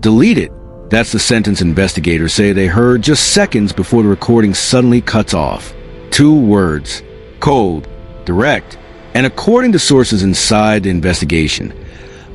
Deleted. That's the sentence investigators say they heard just seconds before the recording suddenly cuts off. 2 words. Cold, direct, and according to sources inside the investigation,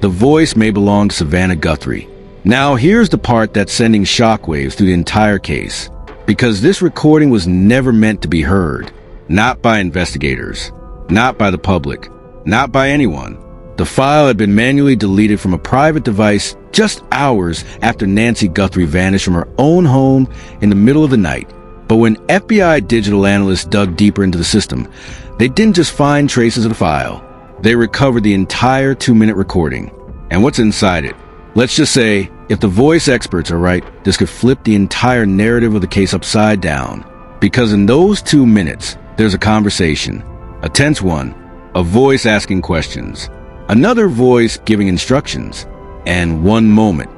the voice may belong to Savannah Guthrie. Now here's the part that's sending shockwaves through the entire case, because this recording was never meant to be heard. Not by investigators, not by the public, not by anyone. The file had been manually deleted from a private device just hours after Nancy Guthrie vanished from her own home in the middle of the night. But when FBI digital analysts dug deeper into the system, they didn't just find traces of the file. They recovered the entire 2-minute recording. And what's inside it? Let's just say, if the voice experts are right, this could flip the entire narrative of the case upside down. Because in those 2 minutes, there's a conversation, a tense one, a voice asking questions, another voice giving instructions, and one moment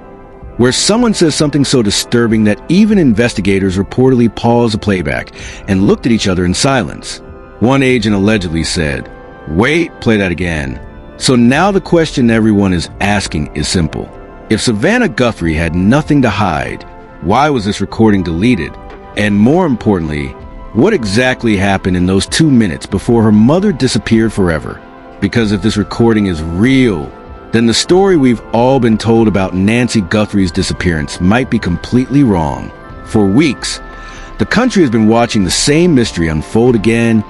where someone says something so disturbing that even investigators reportedly paused the playback and looked at each other in silence. One agent allegedly said, "Wait, play that again." So now the question everyone is asking is simple. If Savannah Guthrie had nothing to hide, why was this recording deleted? And more importantly, what exactly happened in those 2 minutes before her mother disappeared forever? Because if this recording is real, then the story we've all been told about Nancy Guthrie's disappearance might be completely wrong. For weeks, the country has been watching the same mystery unfold again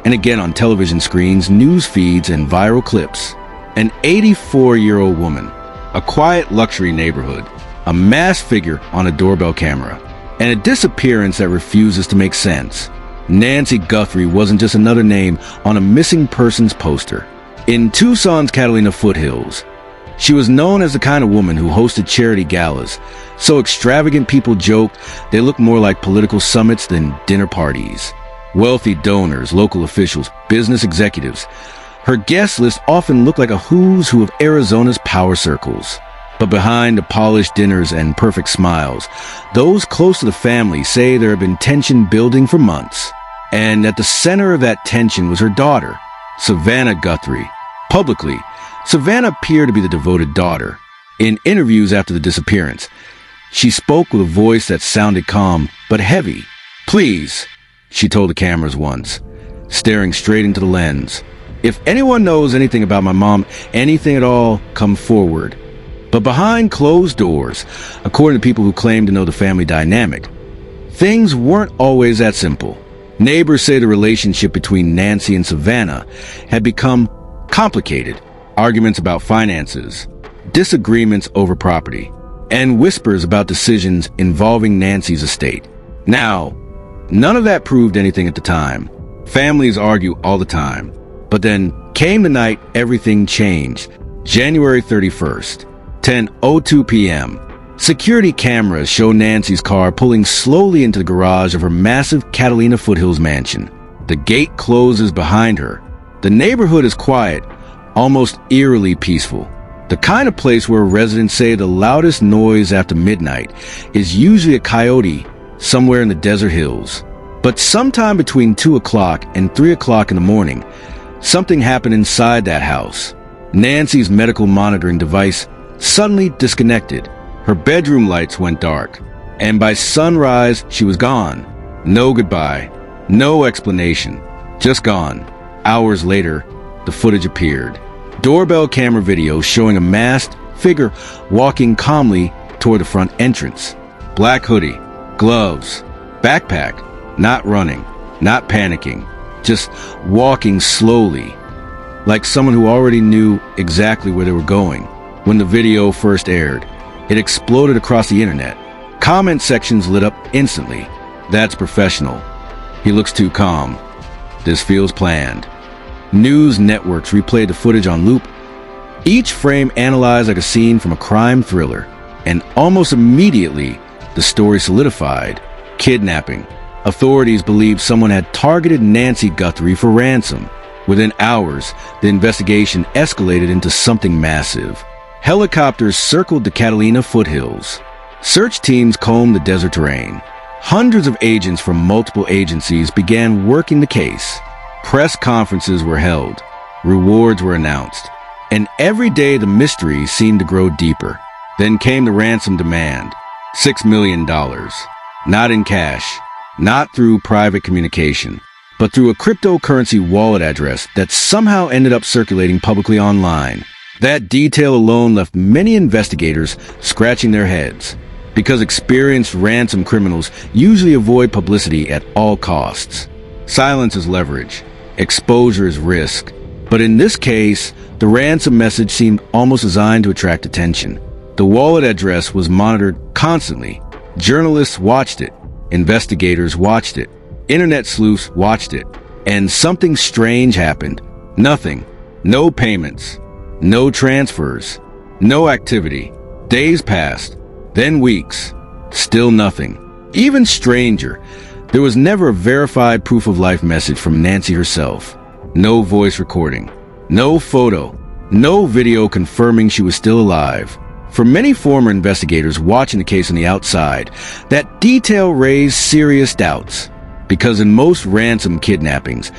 and again on television screens, news feeds, and viral clips. An 84-year-old woman, a quiet luxury neighborhood, a masked figure on a doorbell camera, and a disappearance that refuses to make sense. Nancy Guthrie wasn't just another name on a missing persons poster. In Tucson's Catalina foothills, she was known as the kind of woman who hosted charity galas, so extravagant people joked they looked more like political summits than dinner parties. Wealthy donors, local officials, business executives. Her guest list often looked like a who's who of Arizona's power circles. But behind the polished dinners and perfect smiles, those close to the family say there had been tension building for months. And at the center of that tension was her daughter, Savannah Guthrie. Publicly, Savannah appeared to be the devoted daughter. In interviews after the disappearance, she spoke with a voice that sounded calm but heavy. "Please," she told the cameras once, staring straight into the lens. "If anyone knows anything about my mom, anything at all, come forward." But behind closed doors, according to people who claim to know the family dynamic, things weren't always that simple. Neighbors say the relationship between Nancy and Savannah had become complicated. Arguments about finances, disagreements over property, and whispers about decisions involving Nancy's estate. Now, none of that proved anything at the time. Families argue all the time. But then came the night everything changed. January 31st, 10:02 p.m. Security cameras show Nancy's car pulling slowly into the garage of her massive Catalina Foothills mansion. The gate closes behind her. The neighborhood is quiet, almost eerily peaceful. The kind of place where residents say the loudest noise after midnight is usually a coyote somewhere in the desert hills. But sometime between 2 o'clock and 3 o'clock in the morning, something happened inside that house. Nancy's medical monitoring device suddenly disconnected. Her bedroom lights went dark, and by sunrise, she was gone. No goodbye, no explanation, just gone. Hours later, the footage appeared. Doorbell camera video showing a masked figure walking calmly toward the front entrance. Black hoodie, gloves, backpack, not running, not panicking, just walking slowly, like someone who already knew exactly where they were going. When the video first aired, it exploded across the internet. Comment sections lit up instantly. "That's professional. He looks too calm. This feels planned." News networks replayed the footage on loop, each frame analyzed like a scene from a crime thriller. And almost immediately, the story solidified. Kidnapping. Authorities believed someone had targeted Nancy Guthrie for ransom. Within hours, the investigation escalated into something massive. Helicopters circled the Catalina foothills. Search teams combed the desert terrain. Hundreds of agents from multiple agencies began working the case. Press conferences were held. Rewards were announced. And every day the mystery seemed to grow deeper. Then came the ransom demand, $6 million. Not in cash, not through private communication, but through a cryptocurrency wallet address that somehow ended up circulating publicly online. That detail alone left many investigators scratching their heads, because experienced ransom criminals usually avoid publicity at all costs. Silence is leverage, exposure is risk. But in this case, the ransom message seemed almost designed to attract attention. The wallet address was monitored constantly. Journalists watched it, investigators watched it, internet sleuths watched it, and something strange happened. Nothing. No payments. No transfers. No activity. Days passed. Then weeks. Still nothing. Even stranger, there was never a verified proof of life message from Nancy herself. No voice recording. No photo. No video confirming she was still alive. For many former investigators watching the case on the outside, that detail raised serious doubts. Because in most ransom kidnappings,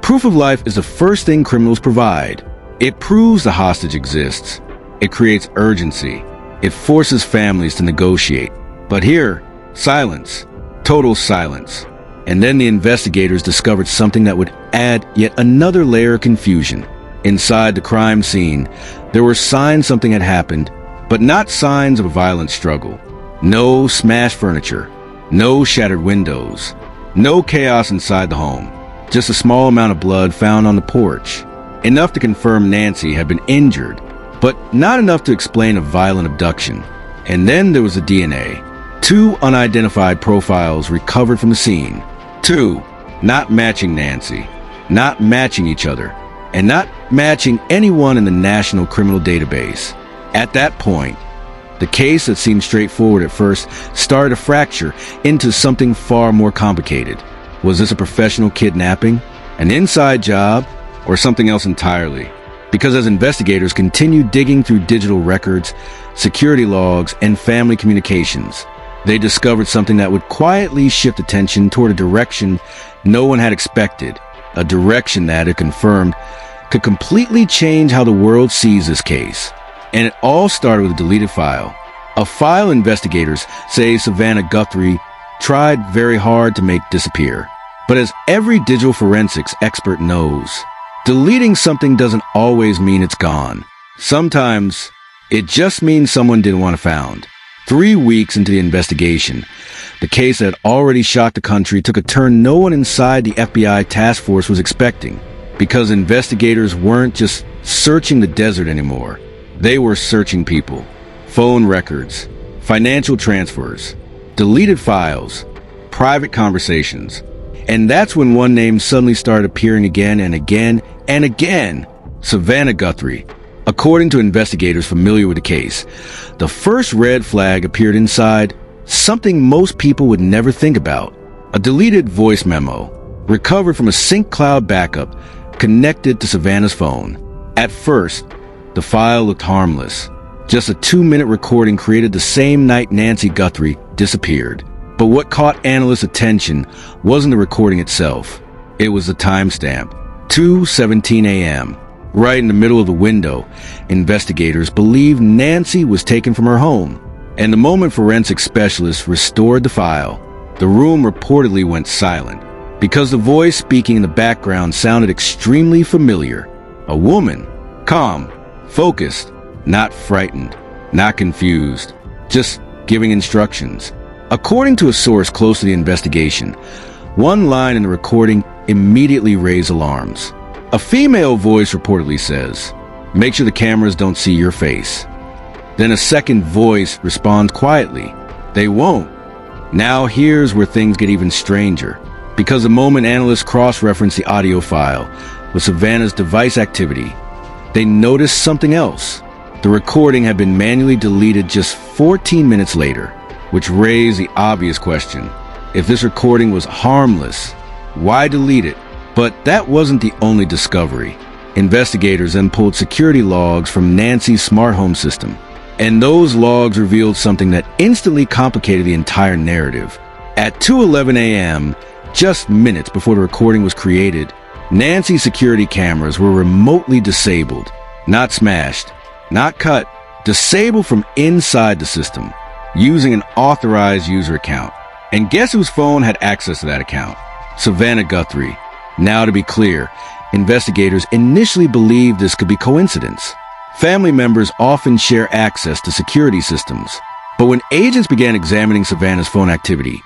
proof of life is the first thing criminals provide. It proves the hostage exists. It creates urgency. It forces families to negotiate. But here, silence. Total silence. And then the investigators discovered something that would add yet another layer of confusion. Inside the crime scene, there were signs something had happened, but not signs of a violent struggle. No smashed furniture. No shattered windows. No chaos inside the home. Just a small amount of blood found on the porch. Enough to confirm Nancy had been injured, but not enough to explain a violent abduction. And then there was the DNA. 2 unidentified profiles recovered from the scene. 2 not matching Nancy, not matching each other, and not matching anyone in the National Criminal Database. At that point, the case that seemed straightforward at first started to fracture into something far more complicated. Was this a professional kidnapping, an inside job, or something else entirely? Because as investigators continued digging through digital records, security logs, and family communications, they discovered something that would quietly shift attention toward a direction no one had expected, a direction that, if confirmed, could completely change how the world sees this case. And it all started with a deleted file. A file investigators say Savannah Guthrie tried very hard to make disappear. But as every digital forensics expert knows, deleting something doesn't always mean it's gone. Sometimes it just means someone didn't want it found. 3 weeks into the investigation, the case that had already shocked the country took a turn no one inside the FBI task force was expecting. Because investigators weren't just searching the desert anymore. They were searching people, phone records, financial transfers, deleted files, private conversations. And that's when one name suddenly started appearing again and again and again. Savannah Guthrie. According to investigators familiar with the case, the first red flag appeared inside something most people would never think about. A deleted voice memo, recovered from a sync cloud backup, connected to Savannah's phone. At first, the file looked harmless. Just a 2-minute recording created the same night Nancy Guthrie disappeared. But what caught analysts' attention wasn't the recording itself. It was the timestamp, 2:17 a.m. Right in the middle of the window, investigators believed Nancy was taken from her home. And the moment forensic specialists restored the file, the room reportedly went silent, because the voice speaking in the background sounded extremely familiar. A woman, calm, focused, not frightened, not confused, just giving instructions. According to a source close to the investigation, one line in the recording immediately raised alarms. A female voice reportedly says, "Make sure the cameras don't see your face." Then a second voice responds quietly, "They won't." Now here's where things get even stranger, because the moment analysts cross-reference the audio file with Savannah's device activity, they noticed something else. The recording had been manually deleted just 14 minutes later, which raised the obvious question. If this recording was harmless, why delete it? But that wasn't the only discovery. Investigators then pulled security logs from Nancy's smart home system, and those logs revealed something that instantly complicated the entire narrative. At 2:11 a.m., just minutes before the recording was created, Nancy's security cameras were remotely disabled, not smashed, not cut, disabled from inside the system, using an authorized user account. And guess whose phone had access to that account? Savannah Guthrie. Now, to be clear, investigators initially believed this could be coincidence. Family members often share access to security systems. But when agents began examining Savannah's phone activity,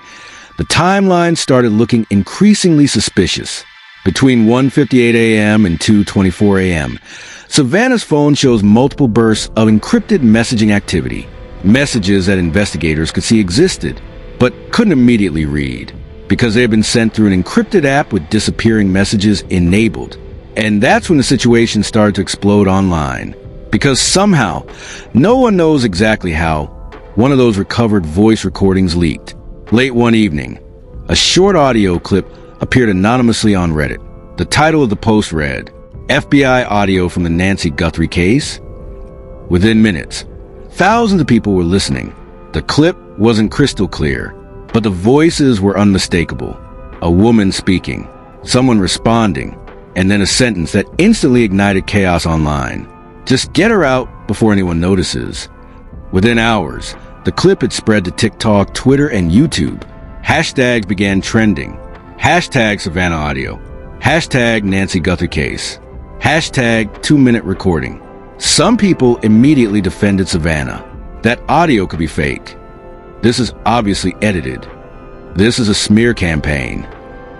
the timeline started looking increasingly suspicious. Between 1:58 a.m. and 2:24 a.m., Savannah's phone shows multiple bursts of encrypted messaging activity, messages that investigators could see existed, but couldn't immediately read, because they had been sent through an encrypted app with disappearing messages enabled. And that's when the situation started to explode online, because somehow, no one knows exactly how, one of those recovered voice recordings leaked. Late one evening, a short audio clip appeared anonymously on Reddit. The title of the post read, FBI audio from the Nancy Guthrie case. Within minutes, thousands of people were listening. The clip wasn't crystal clear, but the voices were unmistakable. A woman speaking, someone responding, and then a sentence that instantly ignited chaos online. Just get her out before anyone notices. Within hours, the clip had spread to TikTok, Twitter, and YouTube. Hashtags began trending. Hashtag Savannah audio. Hashtag Nancy Guthrie case. Hashtag 2-minute recording. Some people immediately defended Savannah. That audio could be fake. This is obviously edited. This is a smear campaign.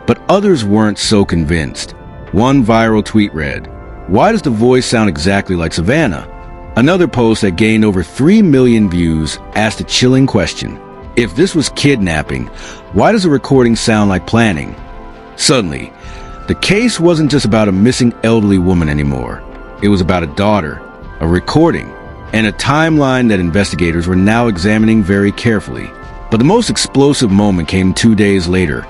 But others weren't so convinced. One viral tweet read, "Why does the voice sound exactly like Savannah?" Another post that gained over 3 million views asked a chilling question. If this was kidnapping, why does the recording sound like planning? Suddenly, the case wasn't just about a missing elderly woman anymore. It was about a daughter, a recording, and a timeline that investigators were now examining very carefully. But the most explosive moment came 2 days later,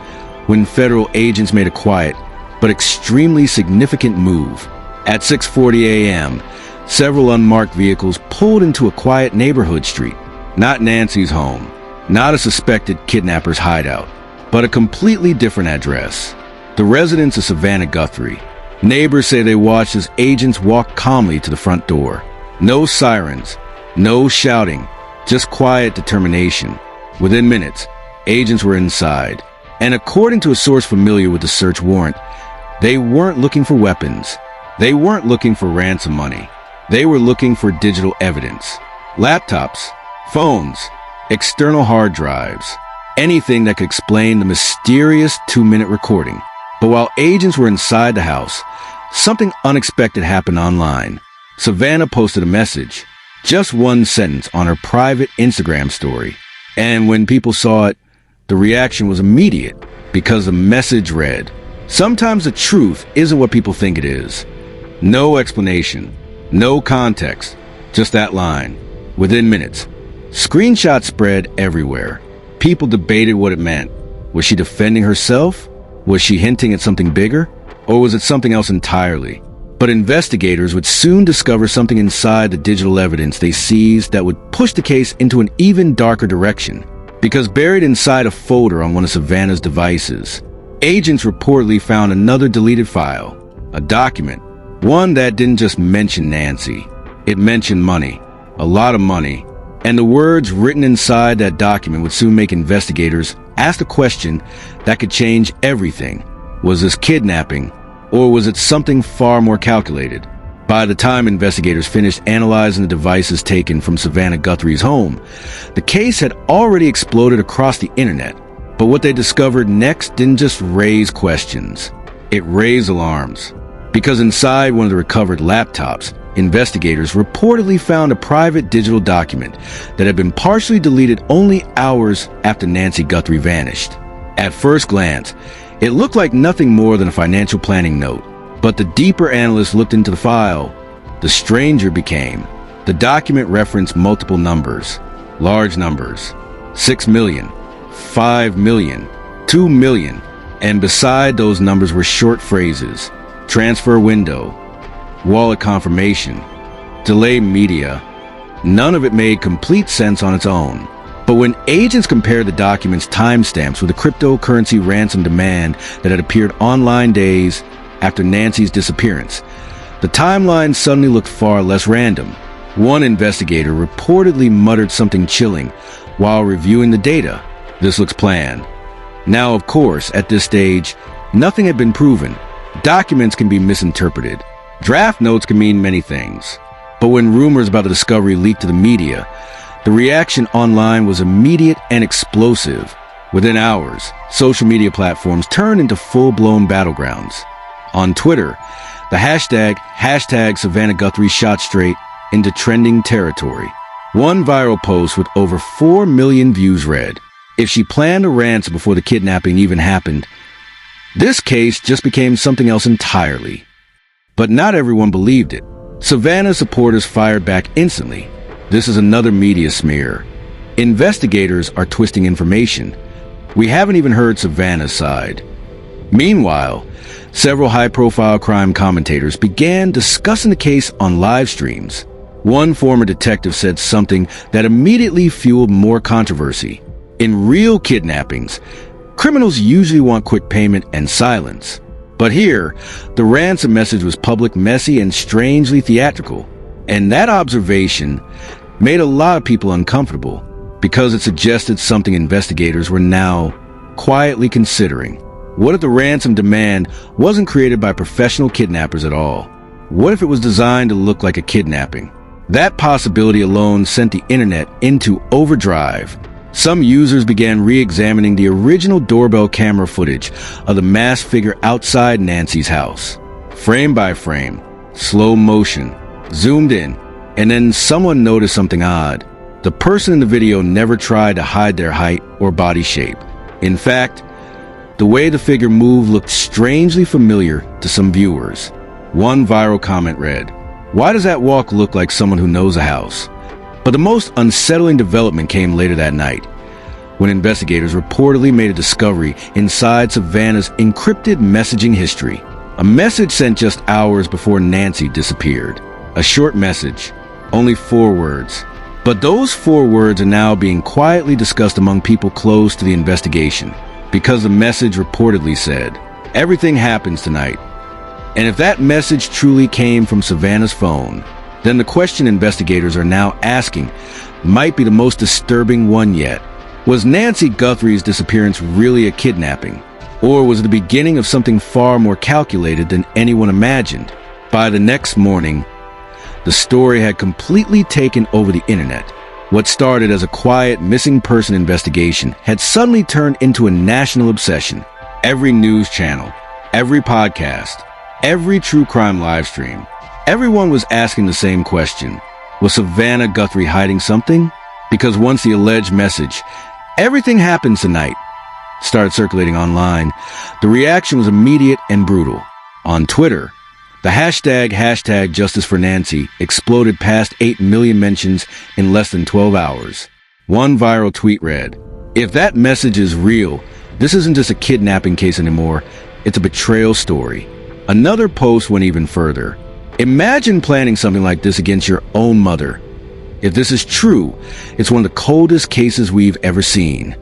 when federal agents made a quiet but extremely significant move. At 6:40 a.m., several unmarked vehicles pulled into a quiet neighborhood street. Not Nancy's home, not a suspected kidnapper's hideout, but a completely different address. The residence of Savannah Guthrie. Neighbors say they watched as agents walked calmly to the front door. No sirens, no shouting, just quiet determination. Within minutes, agents were inside. And according to a source familiar with the search warrant, they weren't looking for weapons. They weren't looking for ransom money. They were looking for digital evidence. Laptops, phones, external hard drives, anything that could explain the mysterious 2-minute recording. But while agents were inside the house, something unexpected happened online. Savannah posted a message, just one sentence on her private Instagram story. And when people saw it, the reaction was immediate, because the message read, "Sometimes the truth isn't what people think it is." No explanation, no context, just that line. Within minutes, screenshots spread everywhere. People debated what it meant. Was she defending herself? Was she hinting at something bigger? Or was it something else entirely? But investigators would soon discover something inside the digital evidence they seized that would push the case into an even darker direction. Because buried inside a folder on one of Savannah's devices, agents reportedly found another deleted file, a document, one that didn't just mention Nancy. It mentioned money, a lot of money, and the words written inside that document would soon make investigators ask a question that could change everything. Was this kidnapping, or was it something far more calculated? By the time investigators finished analyzing the devices taken from Savannah Guthrie's home, the case had already exploded across the internet. But what they discovered next didn't just raise questions. It raised alarms. Because inside one of the recovered laptops, investigators reportedly found a private digital document that had been partially deleted only hours after Nancy Guthrie vanished. At first glance, it looked like nothing more than a financial planning note. But the deeper analysts looked into the file, the stranger became. The document referenced multiple numbers, large numbers, 6 million, 5 million, 2 million, and beside those numbers were short phrases, transfer window, wallet confirmation, delay media. None of it made complete sense on its own. But when agents compared the document's timestamps with a cryptocurrency ransom demand that had appeared online days after Nancy's disappearance, the timeline suddenly looked far less random. One investigator reportedly muttered something chilling while reviewing the data. "This looks planned." Now, of course, at this stage, nothing had been proven. Documents can be misinterpreted. Draft notes can mean many things. But when rumors about the discovery leaked to the media, the reaction online was immediate and explosive. Within hours, social media platforms turned into full-blown battlegrounds. On Twitter, the hashtag Savannah Guthrie shot straight into trending territory. One viral post with over 4 million views read, "If she planned a ransom before the kidnapping even happened, this case just became something else entirely." But not everyone believed it. Savannah supporters fired back instantly. This is another media smear. Investigators are twisting information. We haven't even heard Savannah's side. Meanwhile, several high-profile crime commentators began discussing the case on live streams. One former detective said something that immediately fueled more controversy. In real kidnappings, criminals usually want quick payment and silence. But here, the ransom message was public, messy, and strangely theatrical. And that observation made a lot of people uncomfortable because it suggested something investigators were now quietly considering. What if the ransom demand wasn't created by professional kidnappers at all? What if it was designed to look like a kidnapping? That possibility alone sent the internet into overdrive. Some users began re-examining the original doorbell camera footage of the masked figure outside Nancy's house. Frame by frame, slow motion, zoomed in, and then someone noticed something odd. The person in the video never tried to hide their height or body shape. In fact, the way the figure moved looked strangely familiar to some viewers. One viral comment read, "Why does that walk look like someone who knows a house?" But the most unsettling development came later that night, when investigators reportedly made a discovery inside Savannah's encrypted messaging history. A message sent just hours before Nancy disappeared. A short message, only 4 words. But those 4 words are now being quietly discussed among people close to the investigation, because the message reportedly said, "Everything happens tonight." And if that message truly came from Savannah's phone, then the question investigators are now asking might be the most disturbing one yet. Was Nancy Guthrie's disappearance really a kidnapping? Or was it the beginning of something far more calculated than anyone imagined? By the next morning, the story had completely taken over the internet. What started as a quiet missing person investigation had suddenly turned into a national obsession. Every news channel, every podcast, every true crime live stream, everyone was asking the same question. Was Savannah Guthrie hiding something? Because once the alleged message, "Everything happens tonight," started circulating online, the reaction was immediate and brutal. On Twitter, the hashtag Justice for Nancy exploded past 8 million mentions in less than 12 hours. One viral tweet read, "If that message is real, this isn't just a kidnapping case anymore, it's a betrayal story." Another post went even further. "Imagine planning something like this against your own mother. If this is true, it's one of the coldest cases we've ever seen."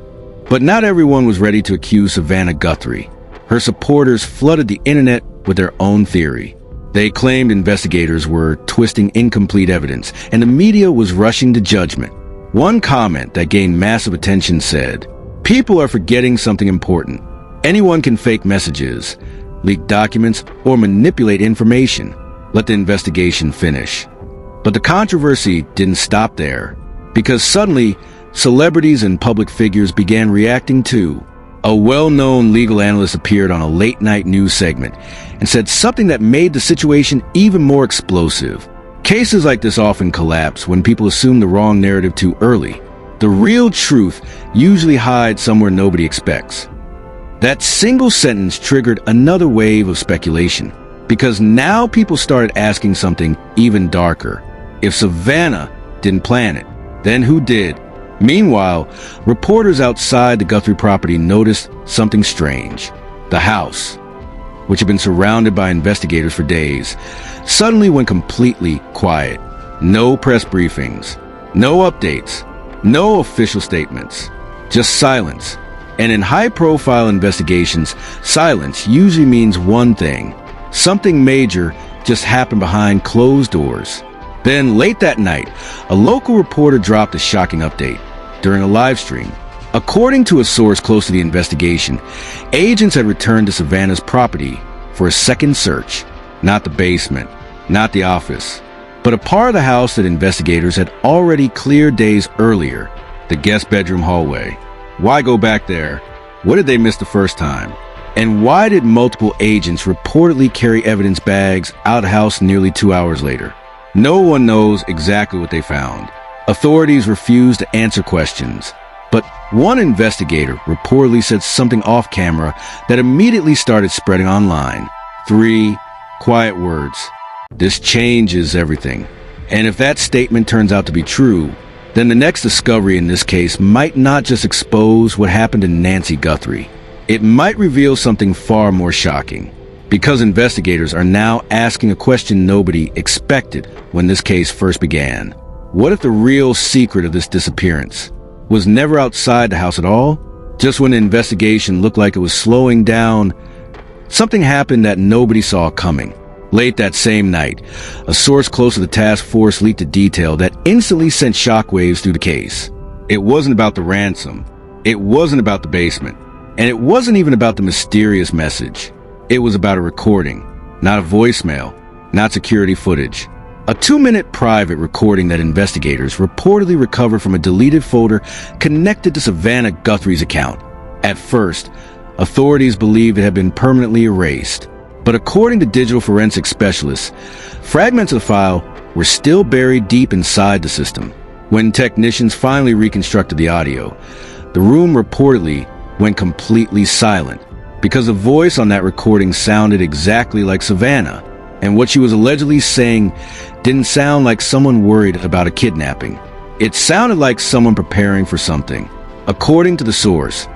But not everyone was ready to accuse Savannah Guthrie. Her supporters flooded the internet with their own theory. They claimed investigators were twisting incomplete evidence, and the media was rushing to judgment. One comment that gained massive attention said, "People are forgetting something important. Anyone can fake messages, leak documents, or manipulate information. Let the investigation finish." But the controversy didn't stop there, because suddenly, celebrities and public figures began reacting too. A well-known legal analyst appeared on a late-night news segment and said something that made the situation even more explosive. Cases like this often collapse when people assume the wrong narrative too early. The real truth usually hides somewhere nobody expects. That single sentence triggered another wave of speculation, because now people started asking something even darker. If Savannah didn't plan it, then who did? Meanwhile, reporters outside the Guthrie property noticed something strange. The house, which had been surrounded by investigators for days, suddenly went completely quiet. No press briefings, no updates, no official statements, just silence. And in high-profile investigations, silence usually means one thing. Something major just happened behind closed doors. Then, late that night, a local reporter dropped a shocking update during a live stream. According to a source close to the investigation, agents had returned to Savannah's property for a second search. Not the basement, not the office, but a part of the house that investigators had already cleared days earlier, the guest bedroom hallway. Why go back there? What did they miss the first time? And why did multiple agents reportedly carry evidence bags out of the house nearly 2 hours later? No one knows exactly what they found. Authorities refused to answer questions. But one investigator reportedly said something off camera that immediately started spreading online. 3 quiet words. This changes everything. And if that statement turns out to be true, then the next discovery in this case might not just expose what happened to Nancy Guthrie. It might reveal something far more shocking, because investigators are now asking a question nobody expected when this case first began. What if the real secret of this disappearance was never outside the house at all? Just when the investigation looked like it was slowing down, something happened that nobody saw coming. Late that same night, a source close to the task force leaked a detail that instantly sent shockwaves through the case. It wasn't about the ransom. It wasn't about the basement. And it wasn't even about the mysterious message. It was about a recording, not a voicemail, not security footage. A 2-minute private recording that investigators reportedly recovered from a deleted folder connected to Savannah Guthrie's account. At first, authorities believed it had been permanently erased. But according to digital forensic specialists, fragments of the file were still buried deep inside the system. When technicians finally reconstructed the audio, the room reportedly went completely silent because the voice on that recording sounded exactly like Savannah, and what she was allegedly saying didn't sound like someone worried about a kidnapping. It sounded like someone preparing for something. According to the source,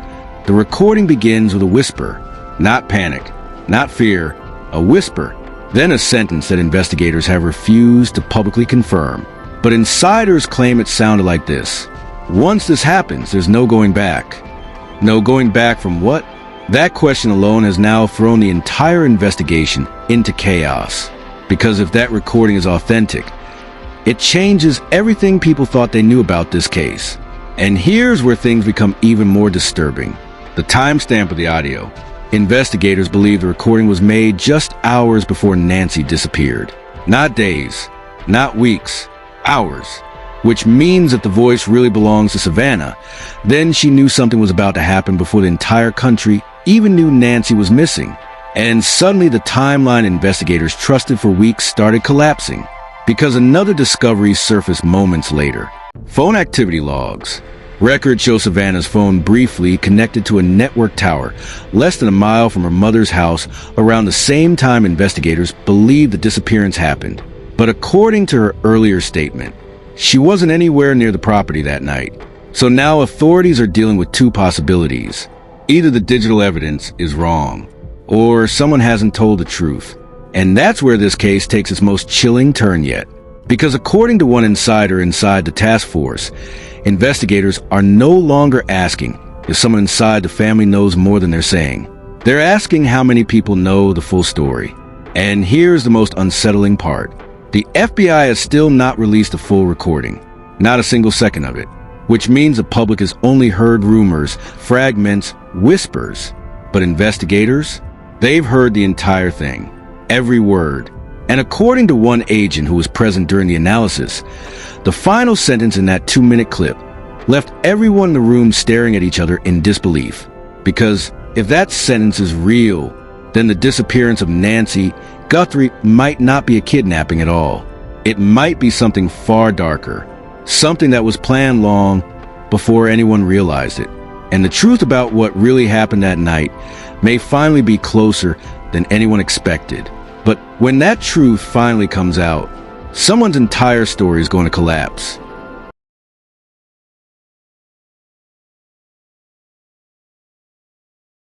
the recording begins with a whisper, not panic, not fear, a whisper, then a sentence that investigators have refused to publicly confirm. But insiders claim it sounded like this. Once this happens, there's no going back. No going back from what? That question alone has now thrown the entire investigation into chaos. Because if that recording is authentic, it changes everything people thought they knew about this case. And here's where things become even more disturbing. The timestamp of the audio. Investigators believe the recording was made just hours before Nancy disappeared. Not days, not weeks, hours. Which means that the voice really belongs to Savannah. Then she knew something was about to happen before the entire country even knew Nancy was missing. And suddenly the timeline investigators trusted for weeks started collapsing, because another discovery surfaced moments later. Phone activity logs. Records show Savannah's phone briefly connected to a network tower less than a mile from her mother's house around the same time investigators believed the disappearance happened. But according to her earlier statement, she wasn't anywhere near the property that night. So now authorities are dealing with 2 possibilities. Either the digital evidence is wrong, or someone hasn't told the truth. And that's where this case takes its most chilling turn yet. Because according to one insider inside the task force, investigators are no longer asking if someone inside the family knows more than they're saying. They're asking how many people know the full story. And here's the most unsettling part. The FBI has still not released a full recording, not a single second of it, which means the public has only heard rumors, fragments, whispers. But investigators, they've heard the entire thing, every word. And according to one agent who was present during the analysis, the final sentence in that 2-minute clip left everyone in the room staring at each other in disbelief. Because if that sentence is real, then the disappearance of Nancy Guthrie might not be a kidnapping at all. It might be something far darker, something that was planned long before anyone realized it. And the truth about what really happened that night may finally be closer than anyone expected. But when that truth finally comes out, someone's entire story is going to collapse.